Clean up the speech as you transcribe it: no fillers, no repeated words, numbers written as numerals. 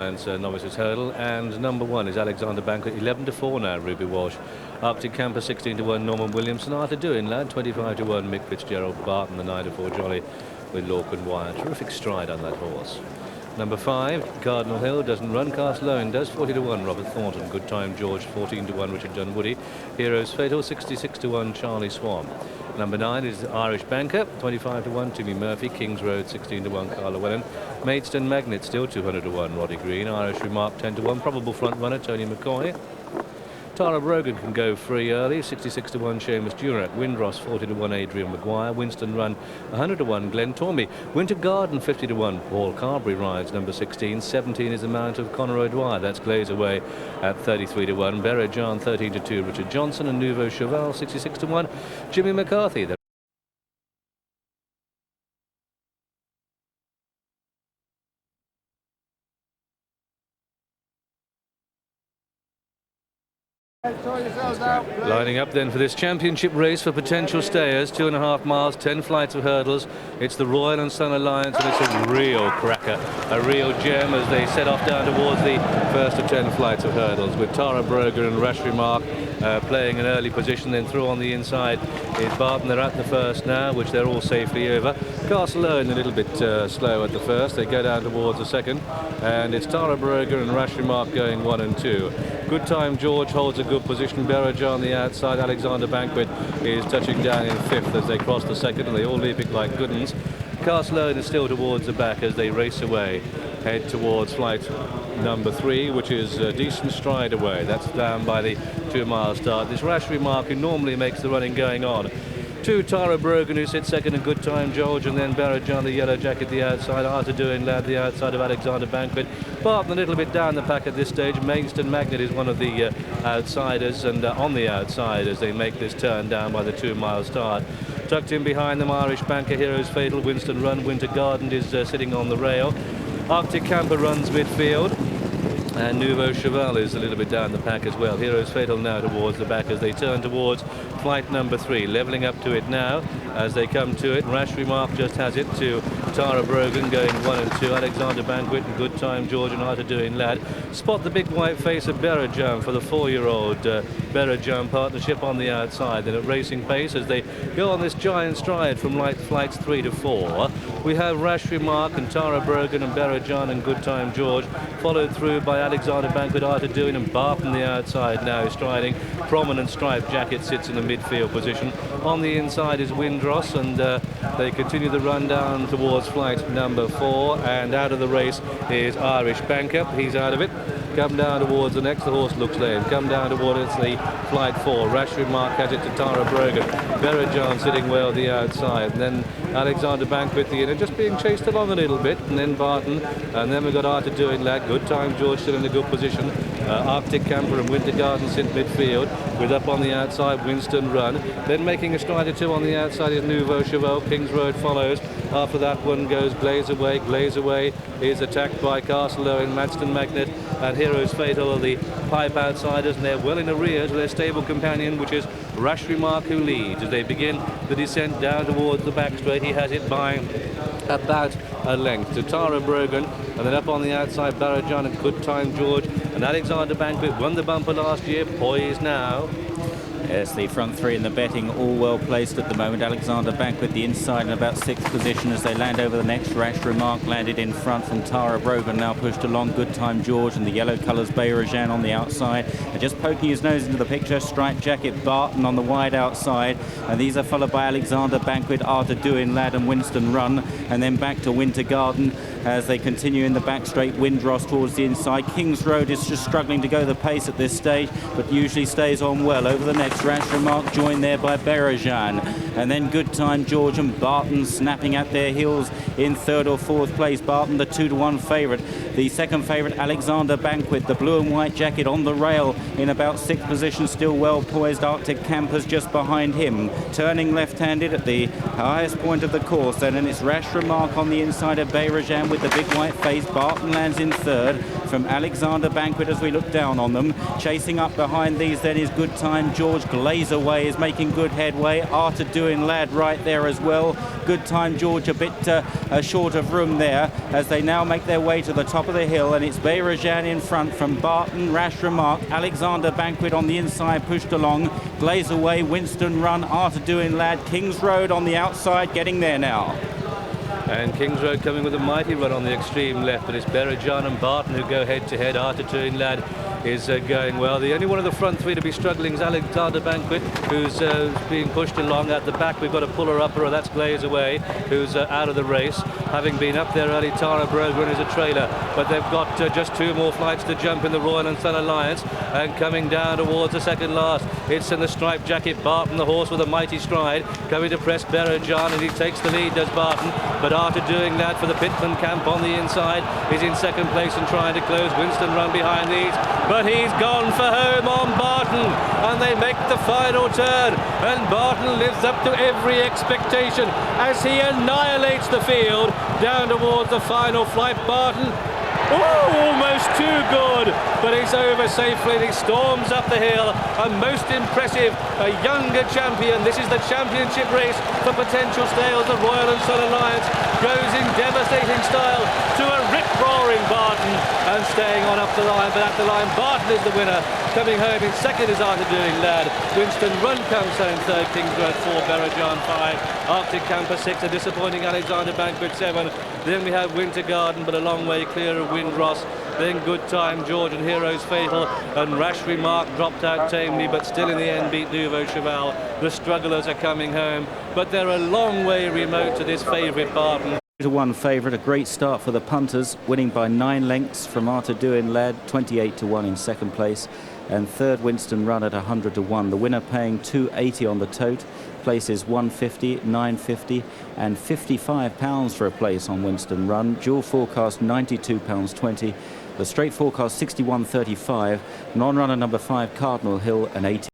Novices hurdle, and number 1 is Alexander Banquet, 11-4 now. Ruby Walsh, Arctic Camper 16-1. Norman Williamson, Arthur Doing Lad 25-1. Mick Fitzgerald, Barton the 9-4 Jolly with Lorcan, Wyer. Terrific stride on that horse. Number 5, Cardinal Hill, doesn't run. Castleowen does, 40-1. Robert Thornton, Good Time George, 14-1. Richard Dunwoody, Heroes Fatal, 66-1. Charlie Swan. Number 9 is Irish Banker, 25-1. Timmy Murphy, Kings Road, 16-1. Carla Wellen, Maidstone Magnet, still 200-1. Roddy Green, Irish Remark, 10-1. Probable front runner Tony McCoy. Tara Brogan can go free early, 66-1. Seamus Durack. Windross, 40-1. Adrian Maguire. Winston Run, 100-1. Glenn Tormey. Winter Garden, 50-1. Paul Carberry rides number 16. 17 is the Mount of Conor O'Dwyer. That's Glaze Away at 33-1. Berejjan, 13-2. Richard Johnson and Nouveau Cheval, 66-1. Jimmy McCarthy. Lining up then for this championship race for potential stayers, 2.5 miles, 10 flights of hurdles. It's the Royal and Sunalliance, and it's a real cracker, a real gem as they set off down towards the first of 10 flights of hurdles, with Tara Brogan and Rash Remark playing an early position. Then through on the inside is Barton. They're at the first now, which they're all safely over. Castleowen a little bit slow at the first. They go down towards the second, and it's Tara Brogan and Rash Remark going 1 and 2. Good Time George holds a good position. Berejjan on the outside. Alexander Banquet is touching down in 5th as they cross the second, and they all leap it like good uns. Castleowen is still towards the back as they race away, head towards flight number 3, which is a decent stride away. That's down by the 2-mile start. This Rash Remark, who normally makes the running going on. 2, Tara Brogan, who sits second, and Good Time George, and then Berejjan, the yellow jacket, the outside. Arthur Doing Lad, the outside of Alexander Banquet. Barton a little bit down the pack at this stage. Maidstone Magnet is one of the outsiders, and on the outside as they make this turn down by the 2-mile start. Tucked in behind them, Irish Banker, Heroes Fatal, Winston Run, Winter Garden is sitting on the rail. Arctic Camper runs midfield, and Nouveau Cheval is a little bit down the pack as well. Heroes Fatal now towards the back as they turn towards flight number 3, levelling up to it now as they come to it. Rash Remark just has it to Tara Brogan going 1 and 2. Alexander Banquet and Good Time George and Arthur Doing Lad. Spot the big white face of Berejjan for the 4-year-old Berejjan partnership on the outside. Then at racing pace as they go on this giant stride from flights 3 to 4. We have Rash Remark and Tara Brogan and Berejjan and Good Time George, followed through by Alexander Banquet, Arthur Doing, and Barton the outside now striding. Prominent striped jacket sits in the midfield position. On the inside is Windross, and they continue the run down towards flight number 4, and out of the race is Irish Banker. He's out of it. Come down towards the next, the horse looks lame. Come down towards the flight 4. Rash Remark has it to Tara Brogan. Berejjan sitting well the outside, and then Alexander Banquet the inner, just being chased along a little bit, and then Barton, and then we've got Arthur Doing Lad. Good Time George still in a good position. Arctic Camper and Winter Garden sit midfield, with up on the outside Winston Run. Then making a stride or 2 on the outside is Nouveau Cheval. Kings Road follows. After that one goes Glaze Away. Glaze Away is attacked by Castleowen, Maidstone Magnet, and Heroes Fatal are the pipe outsiders, and they're well in arrears with their stable companion, which is Rash Remark, who leads as they begin the descent down towards the back straight. He has it by about a length to Tara Brogan, and then up on the outside Berejjan and Good Time George, and Alexander Banquet won the bumper last year, poised now. Yes, the front 3 in the betting all well placed at the moment. Alexander Banquet the inside in about 6th position as they land over the next. Rash Remark landed in front from Tara Brogan, now pushed along Good Time George, and the yellow colours Berejjan on the outside. And just poking his nose into the picture, striped jacket Barton on the wide outside, and these are followed by Alexander Banquet, Arthur Doing Lad and Winston Run, and then back to Winter Garden as they continue in the back straight. Windross towards the inside. Kings Road is just struggling to go the pace at this stage, but usually stays on well over the next. Rash Remark joined there by Berejjan, and then Good Time George and Barton snapping at their heels in 3rd or 4th place. Barton the 2-1 favourite. The second favourite Alexander Banquet, the blue and white jacket on the rail in about 6th position, still well poised. Arctic Campers just behind him. turning left-handed at the highest point of the course then, and it's Rash Remark on the inside of Bayrajan with the big white face. Barton lands in third from Alexander Banquet as we look down on them. Chasing up behind these then is Good Time George. Glaze Away is making good headway. Arthur Doing Lad right there as well. Good Time George a bit short of room there as they now make their way to the top of the hill, and it's Bayrajan in front from Barton, Rash Remark, Alexander Banquet on the inside pushed along, Glaze Away, Winston Run, Arthur Doing Lad, Kings Road on the outside getting there now. And Kings Road coming with a mighty run on the extreme left, but it's Bayrajan and Barton who go head-to-head. Arthur Doing Lad is going well. The only one of the front three to be struggling is Alexander Banquet, who's being pushed along. At the back we've got a puller-upper, that's Glaze Away, who's out of the race, having been up there early. Tara Brogren is a trailer, but they've got just 2 more flights to jump in the Royal and Sunalliance, and coming down towards the second last, it's in the striped jacket Barton, the horse with a mighty stride, coming to press Bayrajan, and he takes the lead, does Barton, but Arthur Doing That for the Pitman camp on the inside is in second place and trying to close. Winston Run behind these, but he's gone for home on Barton, and they make the final turn, and Barton lives up to every expectation as he annihilates the field down towards the final flight. Barton, almost too good, but he's over safely and he storms up the hill. A most impressive, a younger champion. This is the championship race for potential stayers. The Royal and Sunalliance goes in devastating style to a rip-roaring Barton and staying on up the line, but at the line Barton is the winner. Coming home in second is Arthur Doing Lad. Winston Run comes home third, Kings Road 4, Bayrajan 5, Arctic Camper 6, a disappointing Alexander Banquet 7. Then we have Winter Garden, but a long way clear of Windross. Then Good Time George and Heroes Fatal, and Rash Remark dropped out tamely, but still in the end beat Nouveau Cheval. The strugglers are coming home, but they're a long way remote to this favourite Barton. 1 favourite, a great start for the punters, winning by 9 lengths from Arthur Doing Lad, 28-1 in second place, and third Winston Run at 100-1. The winner paying £280 on the tote. Places £150, £950 and £55 for a place on Winston Run. Dual forecast £92.20. The straight forecast £61.35. Non-runner number 5 Cardinal Hill an 80.